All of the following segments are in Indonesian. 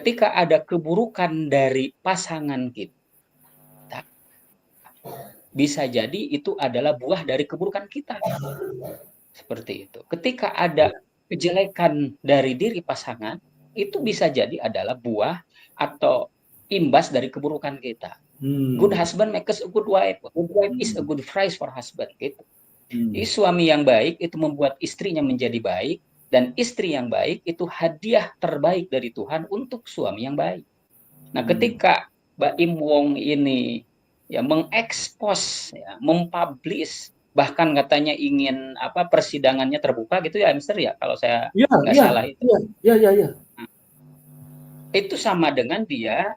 ketika ada keburukan dari pasangan kita, bisa jadi itu adalah buah dari keburukan kita. Seperti itu. Ketika ada kejelekan dari diri pasangan, itu bisa jadi adalah buah atau imbas dari keburukan kita. Good husband makes a good wife. Good wife is a good prize for husband. Gitu. Jadi suami yang baik itu membuat istrinya menjadi baik, dan istri yang baik itu hadiah terbaik dari Tuhan untuk suami yang baik. Nah, ketika Mbak Im Wong ini ya mengekspos, ya, mempublish, bahkan katanya ingin persidangannya terbuka gitu ya, Mister ya, kalau saya nggak salah itu. Iya. Itu sama dengan dia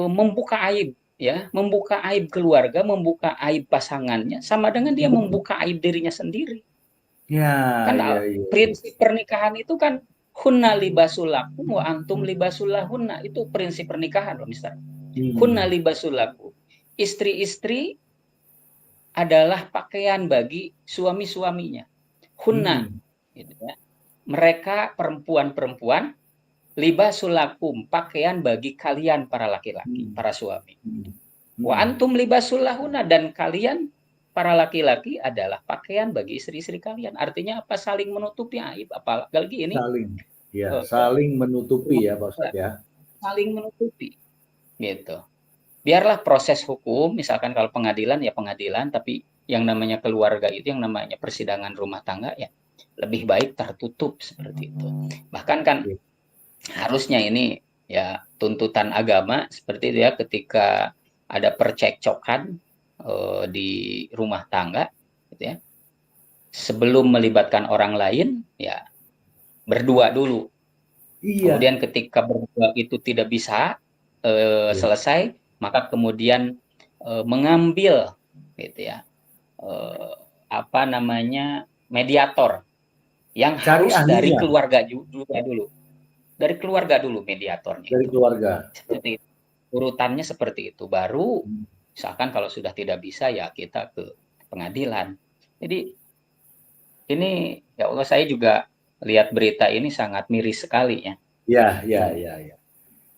membuka aib, ya, membuka aib keluarga, membuka aib pasangannya, sama dengan dia membuka aib dirinya sendiri. Kan prinsip pernikahan itu kan hunna libasul lakum wa antum libasul lahunna, itu prinsip pernikahan loh, Mister. Hunna libasul lakum. Istri-istri adalah pakaian bagi suami-suaminya. Hunna, gitu ya. Mereka perempuan-perempuan, libasul lakum, pakaian bagi kalian para laki-laki, para suami. Wa antum libasul lahunna, dan kalian para laki-laki adalah pakaian bagi istri-istri kalian. Artinya apa? Saling menutupi aib. Apalagi ini saling menutupi ya, Pak Ustadz ya. Saling menutupi. Gitu. Biarlah proses hukum, misalkan kalau pengadilan ya pengadilan, tapi yang namanya keluarga itu, yang namanya persidangan rumah tangga ya lebih baik tertutup seperti itu. Bahkan kan harusnya ini ya tuntutan agama seperti itu ya, ketika ada percekcokan di rumah tangga gitu ya, sebelum melibatkan orang lain ya berdua dulu. Kemudian ketika berdua itu tidak bisa selesai, maka kemudian mengambil gitu ya mediator yang harus dari keluarga juga dulu. Dari keluarga dulu mediatornya. Dari keluarga. Seperti itu. Urutannya seperti itu. Baru misalkan kalau sudah tidak bisa ya kita ke pengadilan. Jadi ini ya Allah, saya juga lihat berita ini sangat miris sekali ya. Ya.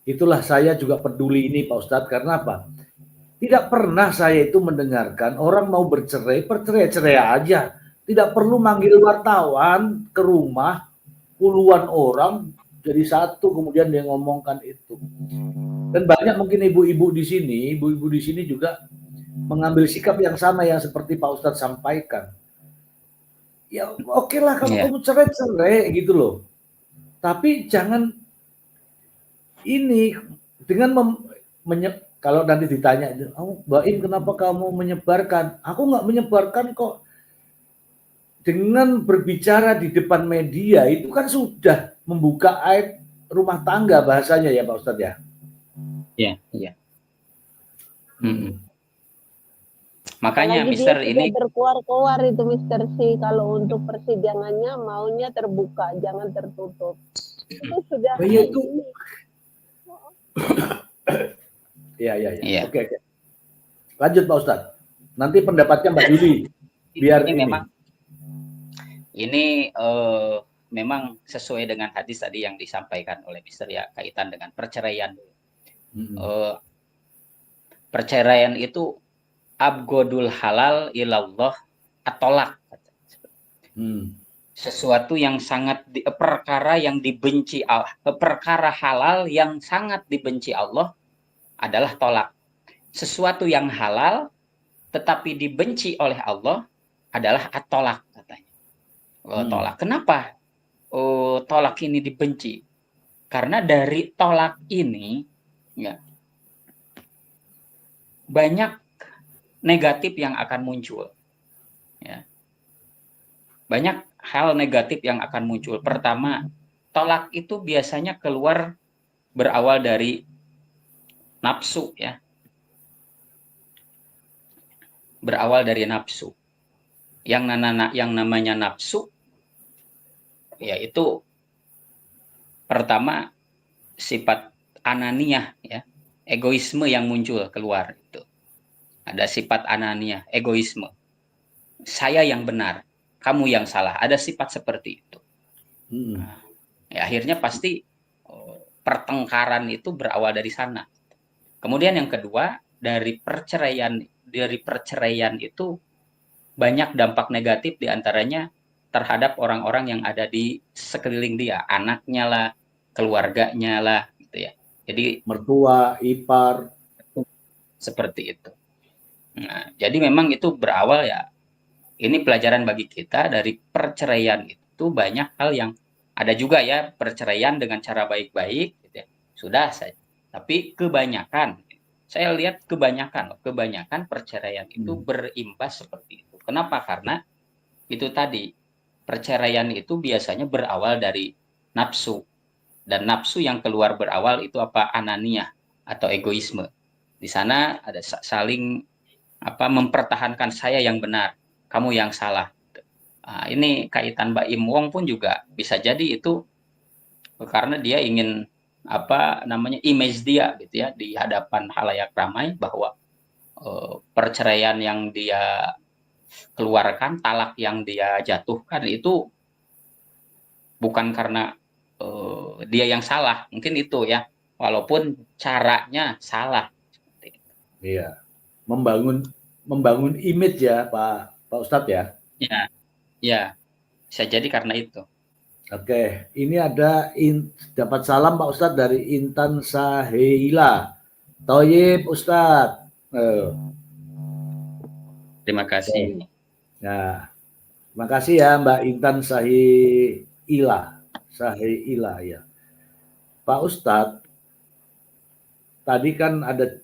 Itulah saya juga peduli ini Pak Ustadz, karena apa? Tidak pernah saya itu mendengarkan orang mau bercerai, percerai-cerai aja. Tidak perlu manggil wartawan ke rumah, puluhan orang jadi satu, kemudian dia ngomongkan itu. Dan banyak mungkin ibu-ibu di sini juga mengambil sikap yang sama yang seperti Pak Ustadz sampaikan. Ya oke lah kalau kamu cerai gitu loh. Tapi jangan ini dengan kalau nanti ditanya, Mbak Im kenapa kamu menyebarkan? Aku nggak menyebarkan kok. Dengan berbicara di depan media itu kan sudah membuka aib rumah tangga bahasanya ya Pak Ustadz ya. Iya. Makanya apalagi Mister dia ini berkuar-kuar itu Mister sih, kalau untuk persidangannya maunya terbuka, jangan tertutup. Itu sudah. Itu. Iya. Oke. Lanjut Pak Ustadz. Nanti pendapatnya Mbak Yuli. Biar ini memang memang sesuai dengan hadis tadi yang disampaikan oleh Mister ya, kaitan dengan perceraian. Perceraian itu abgodul halal ilallah atolak. Sesuatu yang sangat perkara yang dibenci Allah, perkara halal yang sangat dibenci Allah adalah tolak. Sesuatu yang halal tetapi dibenci oleh Allah adalah atolak katanya. Tolak. Kenapa tolak ini dibenci? Karena dari tolak ini ya banyak negatif yang akan muncul. Ya. Banyak hal negatif yang akan muncul. Pertama, tolak itu biasanya berawal dari nafsu ya. Berawal dari nafsu. Yang namanya nafsu yaitu pertama sifat ananiyah ya, egoisme yang muncul keluar itu. Ada sifat ananiyah, egoisme. Saya yang benar, kamu yang salah. Ada sifat seperti itu. Nah, ya akhirnya pasti pertengkaran itu berawal dari sana. Kemudian yang kedua, dari perceraian itu banyak dampak negatif diantaranya terhadap orang-orang yang ada di sekeliling dia, anaknya lah, keluarganya lah, gitu ya. Jadi Mertua, ipar. seperti itu. Nah, jadi memang itu berawal ya. Ini pelajaran bagi kita dari perceraian itu banyak hal yang ada juga ya perceraian dengan cara baik-baik, gitu ya. Sudah saya. Tapi kebanyakan, saya lihat kebanyakan perceraian itu berimbas seperti itu. Kenapa? Karena itu tadi perceraian itu biasanya berawal dari nafsu, dan nafsu yang keluar berawal itu apa? Ananiah atau egoisme. Di sana ada saling mempertahankan saya yang benar, kamu yang salah. Nah, ini kaitan Mbak Im Wong pun juga bisa jadi itu karena dia ingin image dia gitu ya di hadapan halayak ramai bahwa perceraian yang dia keluarkan, talak yang dia jatuhkan itu bukan karena dia yang salah, mungkin itu ya, walaupun caranya salah. Iya, membangun image ya Pak Ustadz ya. Ya, ya, bisa jadi karena itu. Oke, ini ada dapat salam Pak Ustadz dari Intan Saheila. Toyib Ustadz. Terima kasih. Nah, terima kasih ya Mbak Intan Saheila ya. Pak Ustadz, tadi kan ada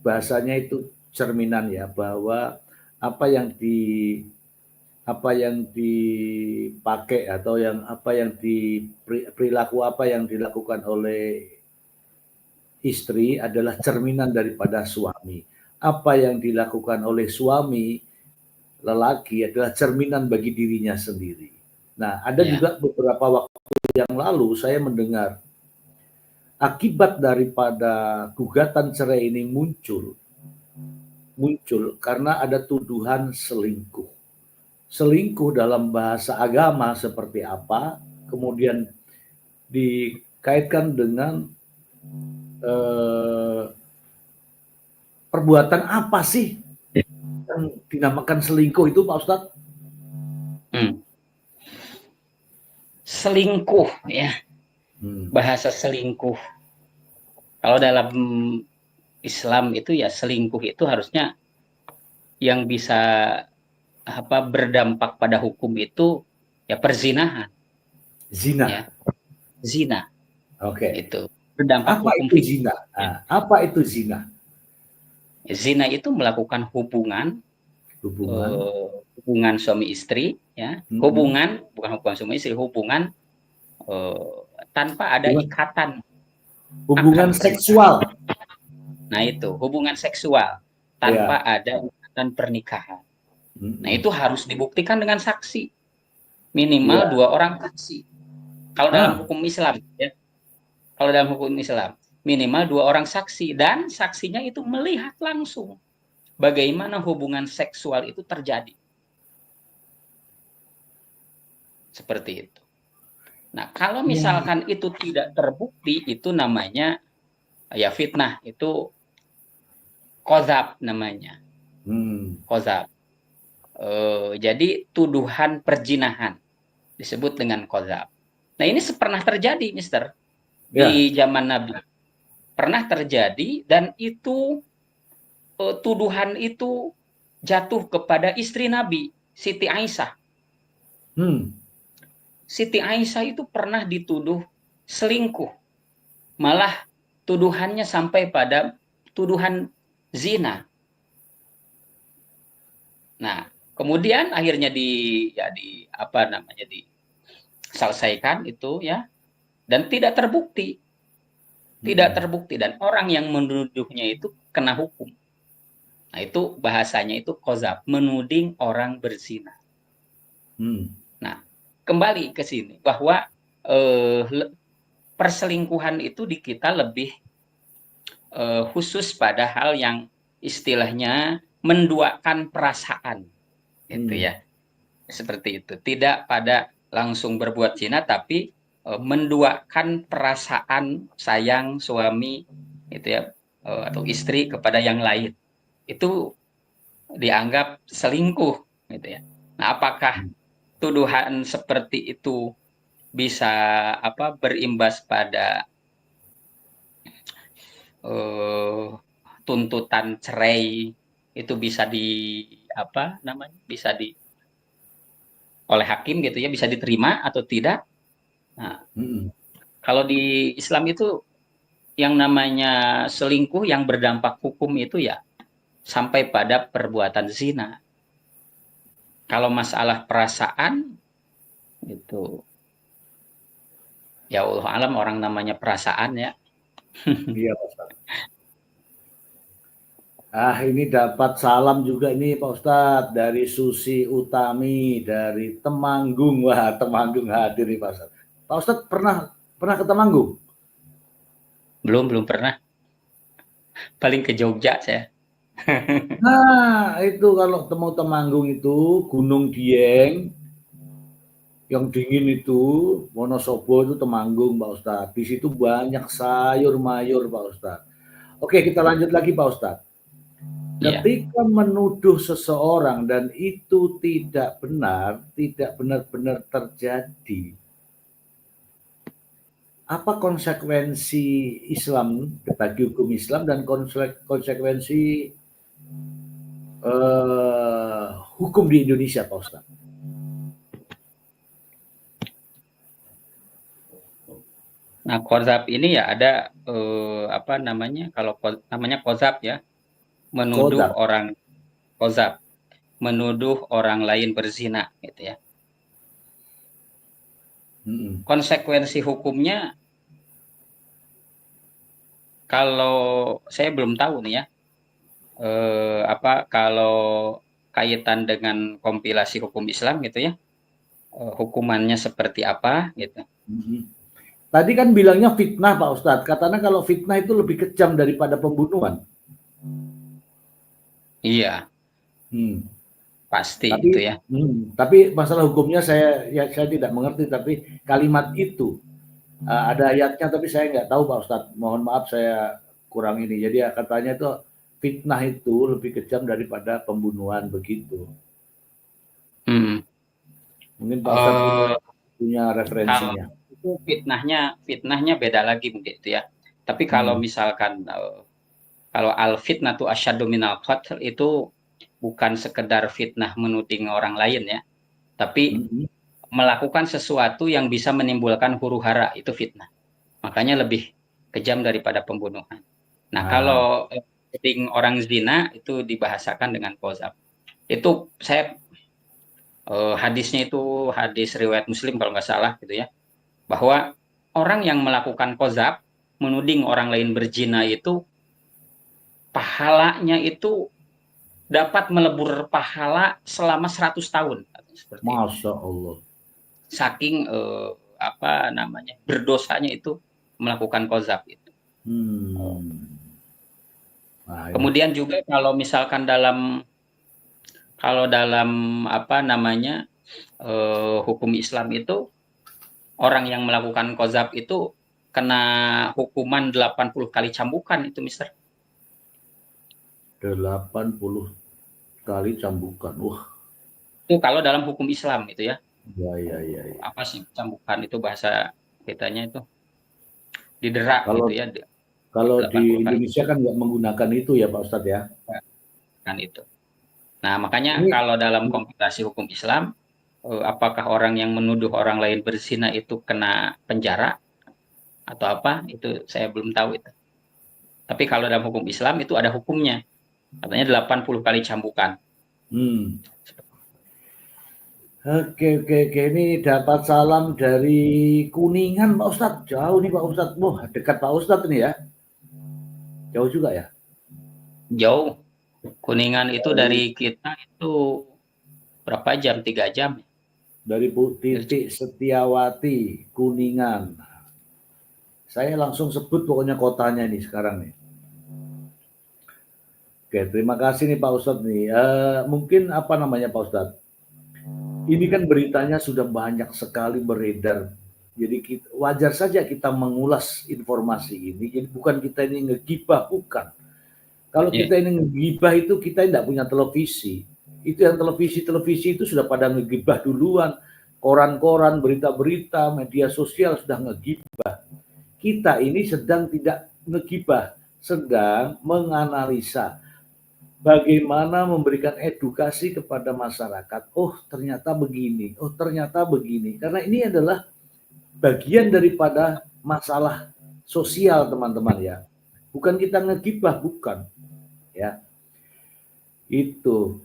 bahasanya itu cerminan ya, bahwa apa yang dipakai atau perilaku apa yang dilakukan oleh istri adalah cerminan daripada suami. Apa yang dilakukan oleh suami lelaki adalah cerminan bagi dirinya sendiri. Nah, ada juga beberapa waktu yang lalu saya mendengar akibat daripada gugatan cerai ini muncul karena ada tuduhan selingkuh. Selingkuh dalam bahasa agama seperti apa, kemudian dikaitkan dengan perbuatan apa sih yang dinamakan selingkuh itu Pak Ustadz? Selingkuh ya, bahasa selingkuh. Kalau dalam Islam itu ya selingkuh itu harusnya yang bisa berdampak pada hukum itu ya perzinahan. Zina. Ya. Zina. Oke. Itu berdampak apa hukum itu zina? Nah, apa itu zina? Zina itu melakukan hubungan suami istri ya. Hubungan bukan hubungan suami istri, hubungan tanpa ada ikatan. Hubungan seksual. Nah, itu hubungan seksual tanpa ada ikatan pernikahan. Nah, itu harus dibuktikan dengan saksi. Minimal 2 orang saksi. Kalau dalam hukum Islam ya. Kalau dalam hukum Islam, minimal 2 orang saksi dan saksinya itu melihat langsung bagaimana hubungan seksual itu terjadi. Seperti itu. Nah, kalau misalkan itu tidak terbukti, itu namanya ya fitnah, itu qadzab namanya. Qadzab. Jadi tuduhan perzinahan disebut dengan qadzab. Nah, ini pernah terjadi, Mister. Di zaman Nabi. Pernah terjadi dan itu tuduhan itu jatuh kepada istri Nabi, Siti Aisyah. Siti Aisyah itu pernah dituduh selingkuh. Malah tuduhannya sampai pada tuduhan zina. Nah, kemudian akhirnya diselesaikan itu ya, dan tidak terbukti. Tidak terbukti dan orang yang menuduhnya itu kena hukum. Nah, itu bahasanya itu qadzab, menuding orang berzina. Nah, kembali ke sini bahwa perselingkuhan itu di kita lebih khusus pada hal yang istilahnya menduakan perasaan, gitu ya, seperti itu. Tidak pada langsung berbuat zina, tapi menduakan perasaan sayang suami itu ya, atau istri kepada yang lain, itu dianggap selingkuh gitu ya. Nah, apakah tuduhan seperti itu bisa berimbas pada eh, tuntutan cerai, itu bisa bisa oleh hakim gitu ya, bisa diterima atau tidak. Nah, kalau di Islam itu yang namanya selingkuh yang berdampak hukum itu ya sampai pada perbuatan zina. Kalau masalah perasaan itu, ya Allah alam, orang namanya perasaan ya. Iya, Pak Ustadz. Ini dapat salam juga ini Pak Ustadz dari Susi Utami dari Temanggung. Wah, Temanggung hadir nih Pak Ustadz. Pak Ustadz pernah ke Temanggung? Belum pernah. Paling ke Jogja saya. Nah, itu kalau Temanggung itu Gunung Dieng yang dingin itu, Wonosobo itu Temanggung Pak Ustadz. Di situ banyak sayur mayur Pak Ustadz. Oke, kita lanjut lagi Pak Ustadz. Iya. Ketika menuduh seseorang dan itu tidak benar-benar terjadi, apa konsekuensi Islam bagi hukum Islam dan konsekuensi hukum di Indonesia, Pak Ustaz? Nah, kozab ini ya ada kalau namanya kozab ya, menuduh Kodam. orang kozab, menuduh orang lain berzina gitu ya. Konsekuensi hukumnya, kalau saya belum tahu nih ya, kalau kaitan dengan kompilasi hukum Islam gitu ya, hukumannya seperti apa gitu. Tadi kan bilangnya fitnah Pak Ustadz, katanya kalau fitnah itu lebih kejam daripada pembunuhan. Iya, pasti tapi, itu ya. Tapi masalah hukumnya saya tidak mengerti, tapi kalimat itu ada ayatnya tapi saya nggak tahu Pak Ustadz. Mohon maaf saya kurang ini. Jadi katanya itu fitnah itu lebih kejam daripada pembunuhan begitu. Mungkin Pak Ustadz punya referensinya. Itu fitnahnya beda lagi mungkin itu ya. Tapi kalau misalkan kalau al fitnatu asyaddu minal qatl itu bukan sekedar fitnah menuding orang lain ya, tapi melakukan sesuatu yang bisa menimbulkan huru-hara, itu fitnah. Makanya lebih kejam daripada pembunuhan. Nah, kalau menuding orang zina itu dibahasakan dengan qazaf. Itu saya hadisnya itu hadis riwayat Muslim kalau nggak salah gitu ya, bahwa orang yang melakukan qazaf, menuding orang lain berzina, itu pahalanya itu dapat melebur pahala selama 100 tahun. Seperti Masya Allah. Saking berdosanya itu melakukan qazaf itu. Kemudian juga kalau misalkan dalam hukum Islam itu, orang yang melakukan qazaf itu kena hukuman 80 kali cambukan itu, Mister. 80 kali cambukan. Wah. Itu kalau dalam hukum Islam itu ya. Ya. Apa sih cambukan itu bahasa kitanya itu? Diderak kalau, gitu ya. Kalau di Indonesia kan nggak menggunakan itu ya Pak Ustadz ya. Kan itu. Nah, makanya kalau dalam kompilasi hukum Islam, apakah orang yang menuduh orang lain berzina itu kena penjara atau apa, itu saya belum tahu itu. Tapi kalau dalam hukum Islam itu ada hukumnya. Katanya 80 kali cambukan. Oke. Ini dapat salam dari Kuningan Pak Ustadz. Jauh nih Pak Ustadz. Wah, dekat Pak Ustadz ini ya. Jauh juga ya? Jauh. Kuningan itu dari kita itu berapa jam? 3 jam. Dari Bu Titik Setiawati, Kuningan. Saya langsung sebut pokoknya kotanya nih sekarang nih. Oke, terima kasih nih Pak Ustadz nih. Mungkin apa namanya Pak Ustadz? Ini kan beritanya sudah banyak sekali beredar Jadi wajar saja kita mengulas informasi ini. Jadi bukan kita ini ngegibah, bukan. Kalau kita ini ngegibah itu kita tidak punya televisi. Itu yang televisi itu sudah pada ngegibah duluan. Koran-koran, berita-berita, media sosial sudah ngegibah. Kita ini sedang tidak ngegibah, sedang menganalisa bagaimana memberikan edukasi kepada masyarakat. Oh, ternyata begini. Oh, ternyata begini. Karena ini adalah bagian daripada masalah sosial, teman-teman ya. Bukan kita ngegibah, bukan. Ya. Itu.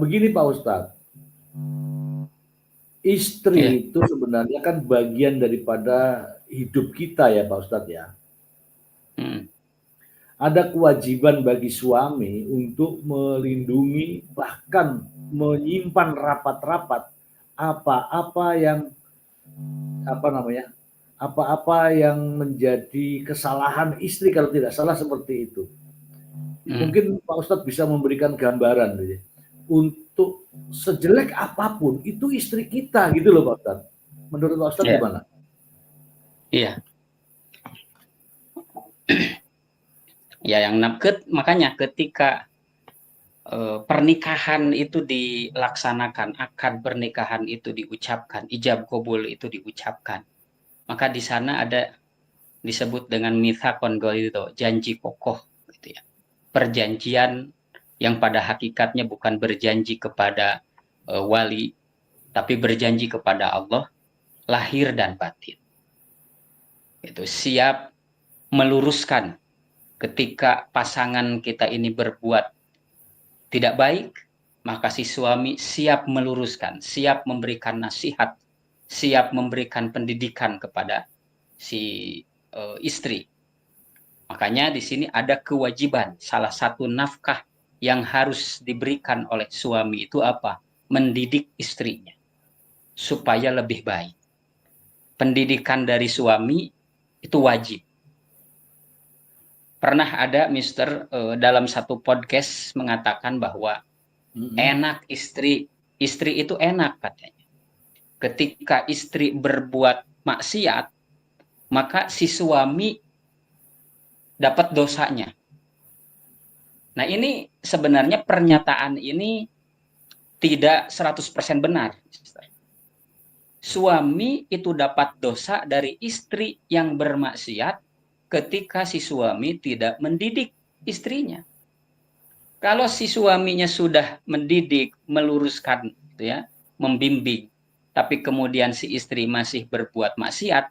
Begini Pak Ustadz. Istri itu sebenarnya kan bagian daripada hidup kita ya Pak Ustadz ya. Ada kewajiban bagi suami untuk melindungi, bahkan menyimpan rapat-rapat apa-apa yang menjadi kesalahan istri, kalau tidak salah seperti itu. Mungkin Pak Ustadz bisa memberikan gambaran gitu. Untuk sejelek apapun itu istri kita gitu loh Pak Ustadz. Menurut Pak Ustadz gimana? Iya. Ya, makanya ketika pernikahan itu dilaksanakan, akad pernikahan itu diucapkan, ijab qabul itu diucapkan, maka di sana ada disebut dengan mitsaqon ghalidho, janji kokoh gitu ya. Perjanjian yang pada hakikatnya bukan berjanji kepada wali, tapi berjanji kepada Allah, lahir dan batin. Itu siap meluruskan ketika pasangan kita ini berbuat tidak baik, maka si suami siap meluruskan, siap memberikan nasihat, siap memberikan pendidikan kepada si istri. Makanya di sini ada kewajiban, salah satu nafkah yang harus diberikan oleh suami itu apa? Mendidik istrinya supaya lebih baik. Pendidikan dari suami itu wajib. Pernah ada dalam satu podcast mengatakan bahwa enak istri itu enak katanya. Ketika istri berbuat maksiat, maka si suami dapat dosanya. Nah, ini sebenarnya pernyataan ini tidak 100% benar. Suami itu dapat dosa dari istri yang bermaksiat ketika si suami tidak mendidik istrinya. Kalau si suaminya sudah mendidik, meluruskan, gitu ya, membimbing, tapi kemudian si istri masih berbuat maksiat,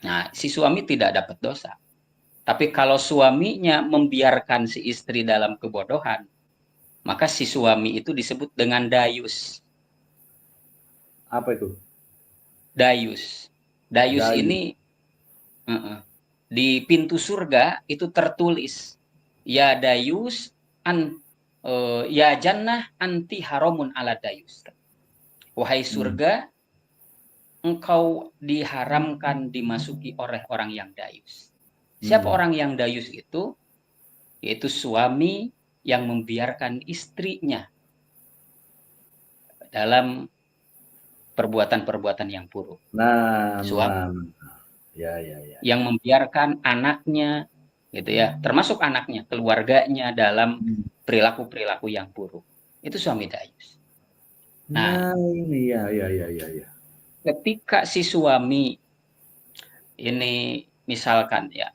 nah si suami tidak dapat dosa. Tapi kalau suaminya membiarkan si istri dalam kebodohan, maka si suami itu disebut dengan dayus. Apa itu? Dayus. Dayus ini di pintu surga itu tertulis, ya dayus ya jannah anti haramun ala dayus. Wahai surga, engkau diharamkan dimasuki oleh orang yang dayus. Siapa orang yang dayus itu? Yaitu suami yang membiarkan istrinya dalam perbuatan-perbuatan yang buruk. Suami yang membiarkan anaknya, gitu ya, termasuk anaknya, keluarganya dalam perilaku-perilaku yang buruk. Itu suami dayus. Nah, ini ya. Ketika si suami ini misalkan ya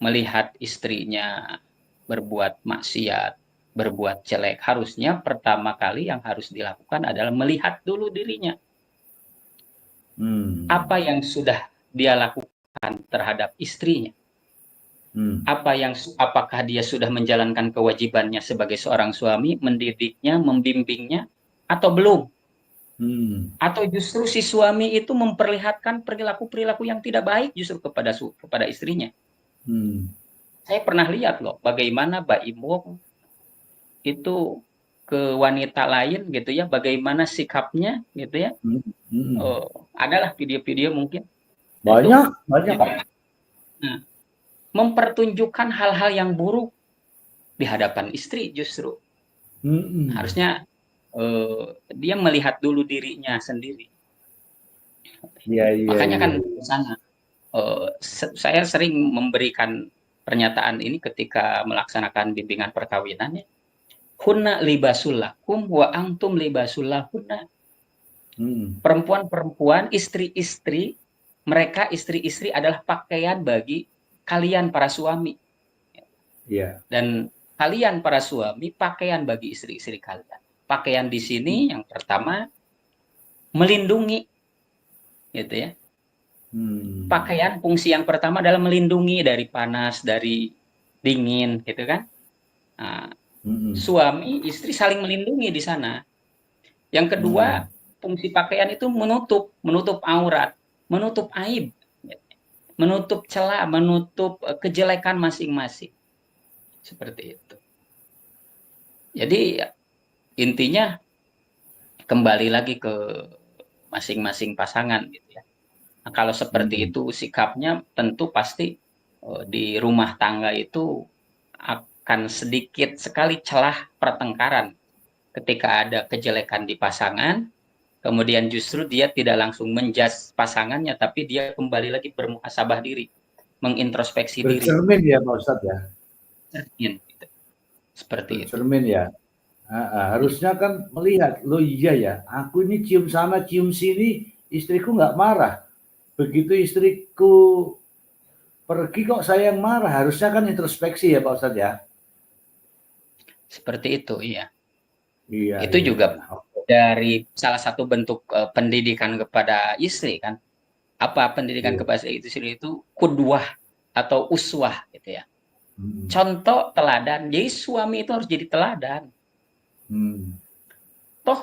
melihat istrinya berbuat maksiat, berbuat jelek, harusnya pertama kali yang harus dilakukan adalah melihat dulu dirinya. Apa yang sudah dia lakukan terhadap istrinya? Apakah dia sudah menjalankan kewajibannya sebagai seorang suami, mendidiknya, membimbingnya, atau belum? Atau justru si suami itu memperlihatkan perilaku-perilaku yang tidak baik justru kepada istrinya. Saya pernah lihat loh bagaimana Mbak Imo itu ke wanita lain gitu ya, bagaimana sikapnya gitu ya. Adalah video-video mungkin banyak. Nah, mempertunjukkan hal-hal yang buruk di hadapan istri justru. Harusnya dia melihat dulu dirinya sendiri. Makanya kan iya. di sana saya sering memberikan pernyataan ini ketika melaksanakan bimbingan perkawinan ya. Hunna libasul lakum wa antum libasul lahunna. Perempuan-perempuan, istri-istri, mereka istri-istri adalah pakaian bagi kalian para suami. Iya. Dan kalian para suami pakaian bagi istri-istri kalian. Pakaian di sini yang pertama melindungi, gitu ya. Pakaian fungsi yang pertama adalah melindungi dari panas, dari dingin, gitu kan. Nah, suami istri saling melindungi di sana. Yang kedua, fungsi pakaian itu menutup aurat, menutup aib, menutup celah, menutup kejelekan masing-masing. Seperti itu. Jadi intinya kembali lagi ke masing-masing pasangan gitu ya. Nah, kalau seperti itu sikapnya tentu pasti di rumah tangga itu akan sedikit sekali celah pertengkaran ketika ada kejelekan di pasangan, kemudian justru dia tidak langsung menjudge pasangannya, tapi dia kembali lagi bermuhasabah diri, mengintrospeksi diri. Bercermin ya Pak Ustadz ya. Cermin, gitu. Seperti Bercermin ya. Harusnya kan melihat, loh iya ya, aku ini cium sana, cium sini, istriku nggak marah. Begitu istriku pergi kok saya yang marah. Harusnya kan introspeksi ya Pak Ustadz ya. Seperti itu, iya. Iya. Itu juga dari salah satu bentuk pendidikan kepada istri kan. Apa pendidikan kepada istri itu? Qudwah atau uswah gitu ya. Contoh teladan. Jadi suami itu harus jadi teladan. Toh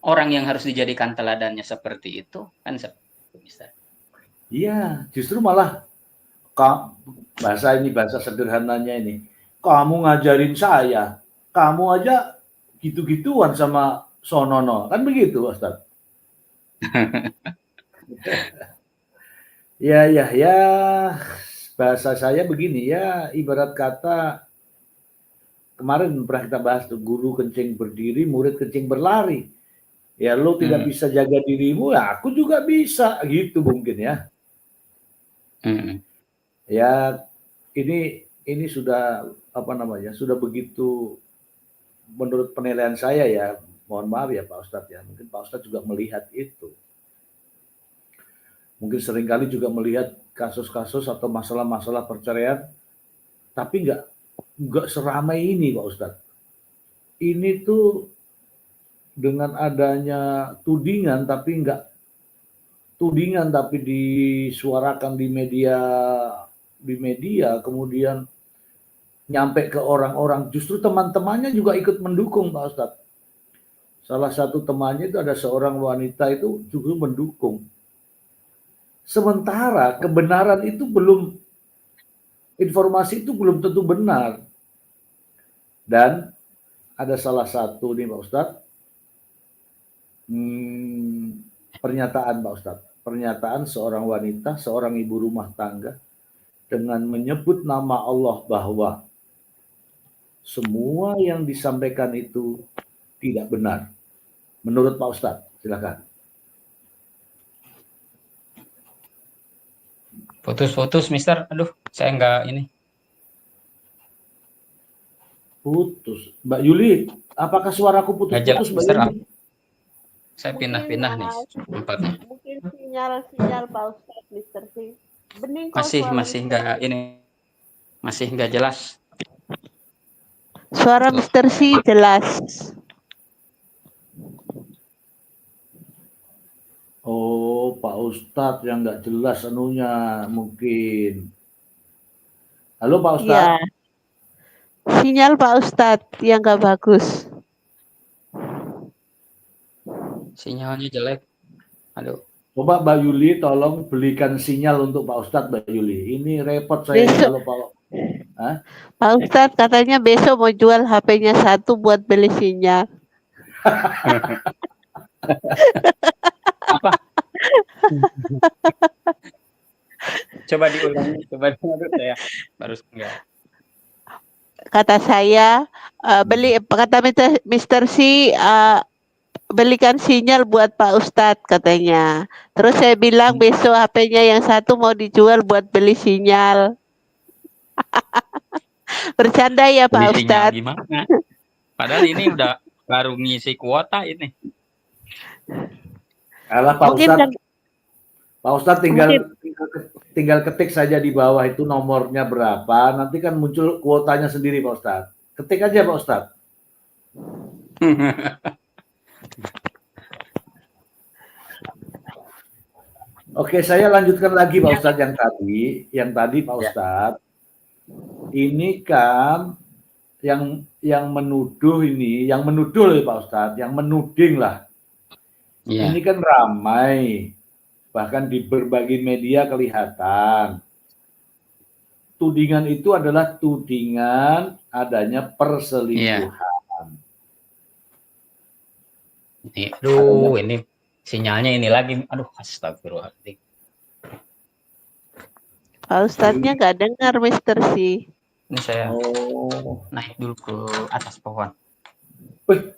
orang yang harus dijadikan teladannya seperti itu kan bisa. Iya, justru malah bahasa sederhananya ini. Kamu ngajarin saya, kamu aja gitu-gituan sama Sonono, kan begitu Ustaz? Ya, bahasa saya begini ya, ibarat kata kemarin pernah kita bahas tuh, guru kencing berdiri, murid kencing berlari. Ya lo tidak bisa jaga dirimu, ya aku juga bisa, gitu mungkin ya. Ya ini sudah sudah begitu menurut penilaian saya ya, mohon maaf ya Pak Ustadz ya, mungkin Pak Ustadz juga melihat itu. Mungkin seringkali juga melihat kasus-kasus atau masalah-masalah perceraian, tapi nggak seramai ini Pak Ustadz. Ini tuh dengan adanya tudingan tapi disuarakan di media, kemudian nyampe ke orang-orang, justru teman-temannya juga ikut mendukung Pak Ustadz. Salah satu temannya itu ada seorang wanita itu juga mendukung. Sementara kebenaran itu informasi itu belum tentu benar. Dan ada salah satu nih Pak Ustadz, pernyataan Pak Ustadz, pernyataan seorang wanita, seorang ibu rumah tangga dengan menyebut nama Allah bahwa semua yang disampaikan itu tidak benar. Menurut Pak Ustadz, silakan. Putus-putus, Mister. Aduh, saya nggak ini. Putus. Mbak Yuli, apakah suaraku putus-putus Mbak Yuli? Saya pindah-pindah nih tempatnya. Mungkin sinyal Pak Ustadz, Mister C. Bening masih nggak ini, masih nggak jelas. Suara Mister C jelas. Oh, Pak Ustadz yang nggak jelas anunya mungkin. Halo Pak Ustadz. Ya. Sinyal Pak Ustadz yang nggak bagus. Sinyalnya jelek. Aduh. Coba Mbak Yuli tolong belikan sinyal untuk Pak Ustadz Mbak Yuli. Ini repot saya kalau Pak Ustadz katanya besok mau jual HP-nya 1 buat beli sinyal. Apa? Coba diulangi, saya baru enggak. Kata saya kata Mr. C belikan sinyal buat Pak Ustadz katanya. Terus saya bilang besok HP-nya yang satu mau dijual buat beli sinyal. Bercanda ya Beli Pak sinyal Ustadz. gimana? Padahal ini udah baru ngisi kuota ini. Alah Pak Mungkin Ustadz, kan Pak Ustadz mungkin tinggal ketik saja di bawah itu nomornya berapa, nanti kan muncul kuotanya sendiri Pak Ustadz. Ketik aja Pak Ustadz. Oke, saya lanjutkan lagi Pak Ustadz yang tadi Pak Ustadz. Ini kan yang menuduh ini, yang menuduh Pak Ustadz, yang menuding lah. Iya. Ini kan ramai, bahkan di berbagai media kelihatan. Tudingan itu adalah tudingan adanya perselingkuhan. Ini, aduh, ini sinyalnya ini lagi. Aduh, astagfirullahaladzim. Pak Ustadznya nggak dengar Mister C. Ini saya naik dulu ke atas pohon.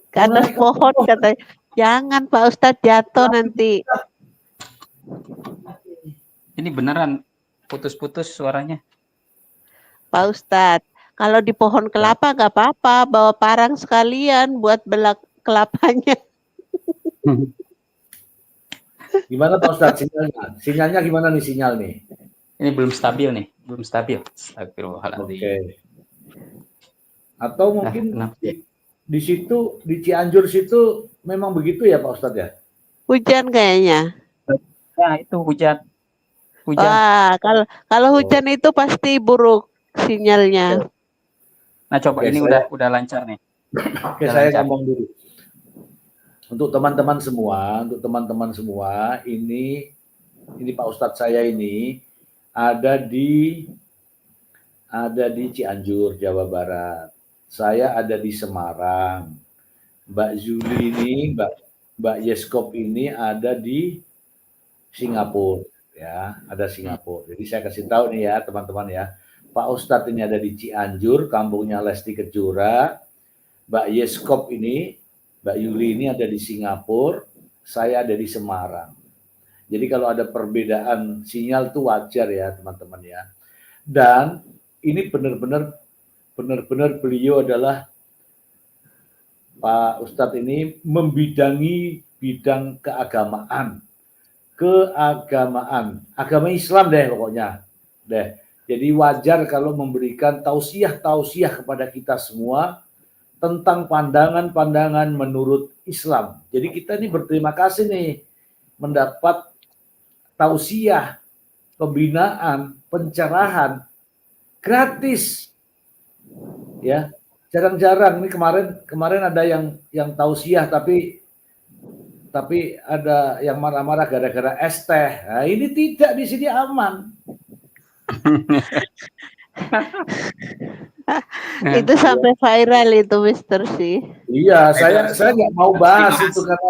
Ke atas pohon katanya. Jangan Pak Ustadz jatuh nanti. Ini beneran putus-putus suaranya. Pak Ustadz, kalau di pohon kelapa nggak apa-apa, bawa parang sekalian buat belak kelapanya. Gimana Pak Ustadz sinyalnya? Sinyalnya gimana nih sinyal nih? Ini belum stabil nih, belum stabil. Astagfirullahaladzim. Oke. Atau mungkin ya? di situ, di Cianjur situ memang begitu ya Pak Ustadz ya? Hujan kayaknya. Ya itu hujan. Wah, kalau hujan itu pasti buruk sinyalnya. Nah coba ini udah lancar nih. Oke, saya ngomong dulu. Untuk teman-teman semua, ini Pak Ustadz saya ini ada di Cianjur, Jawa Barat. Saya ada di Semarang. Mbak Zuli ini, Mbak Yeskop ini ada di Singapura, ya, ada Singapura. Jadi saya kasih tahu nih ya teman-teman ya, Pak Ustadz ini ada di Cianjur, kampungnya Lesti Kejora. Mbak Yeskop ini, Mbak Yuli ini ada di Singapura, saya ada di Semarang. Jadi kalau ada perbedaan sinyal itu wajar ya teman-teman ya. Dan ini benar-benar beliau adalah Pak Ustadz ini membidangi bidang keagamaan, agama Islam deh pokoknya. Jadi wajar kalau memberikan tausiah kepada kita semua tentang pandangan-pandangan menurut Islam. Jadi kita ini berterima kasih nih mendapat tausiah, pembinaan, pencerahan gratis. Ya, jarang-jarang nih kemarin ada yang tausiah tapi ada yang marah-marah gara-gara es teh. Nah, ini tidak, di sini aman. Itu sampai viral itu Mister C. Iya, saya nggak mau bahas itu karena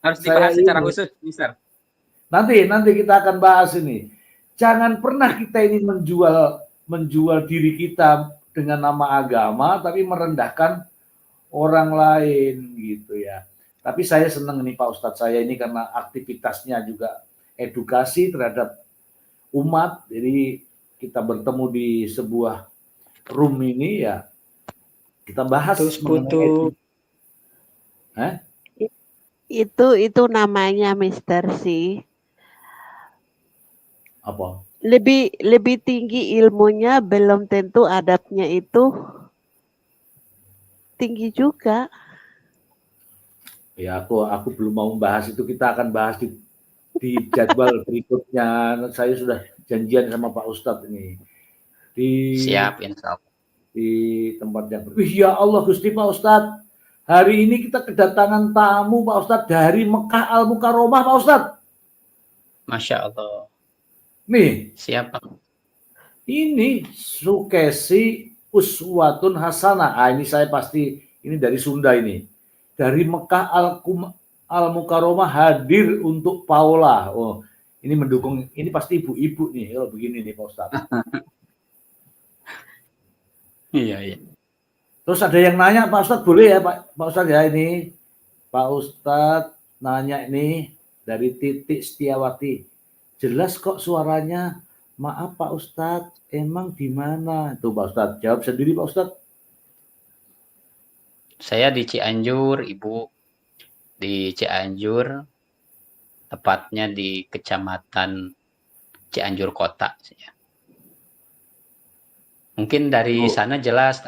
harus dibahas secara khusus, Mister. Nanti kita akan bahas ini. Jangan pernah kita ini menjual diri kita dengan nama agama tapi merendahkan orang lain gitu ya. Tapi saya senang nih Pak Ustadz saya ini karena aktivitasnya juga edukasi terhadap umat. Jadi kita bertemu di sebuah room ini ya, kita bahas itu namanya Mister C. Apa? Lebih tinggi ilmunya, belum tentu adabnya itu tinggi juga. Ya aku belum mau membahas itu, kita akan bahas di jadwal berikutnya. Saya sudah janjian sama Pak Ustadz ini. Siap, insya Allah. Di tempat yang ya Allah Gusti Pak Ustadz, hari ini kita kedatangan tamu Pak Ustadz dari Mekah Al Mukarromah Pak Ustadz. Masya Allah. Nih. Siapa? Ini Sukesi Uswatun Hasanah. Ini saya pasti ini dari Sunda ini. Dari Mekah Al Mukarromah hadir untuk Paula. Oh, ini mendukung, ini pasti ibu-ibu nih kalau begini nih Pak Ustadz. Iya. Terus ada yang nanya Pak Ustadz, boleh ya Pak Ustadz ya ini Pak Ustadz nanya ini dari Titik Setiawati. Jelas kok suaranya. Maaf Pak Ustadz, emang di mana? Tuh Pak Ustadz, jawab sendiri Pak Ustadz. Saya di Cianjur, Ibu. Di Cianjur, tepatnya di Kecamatan Cianjur Kota. Mungkin dari Oh. sana jelas,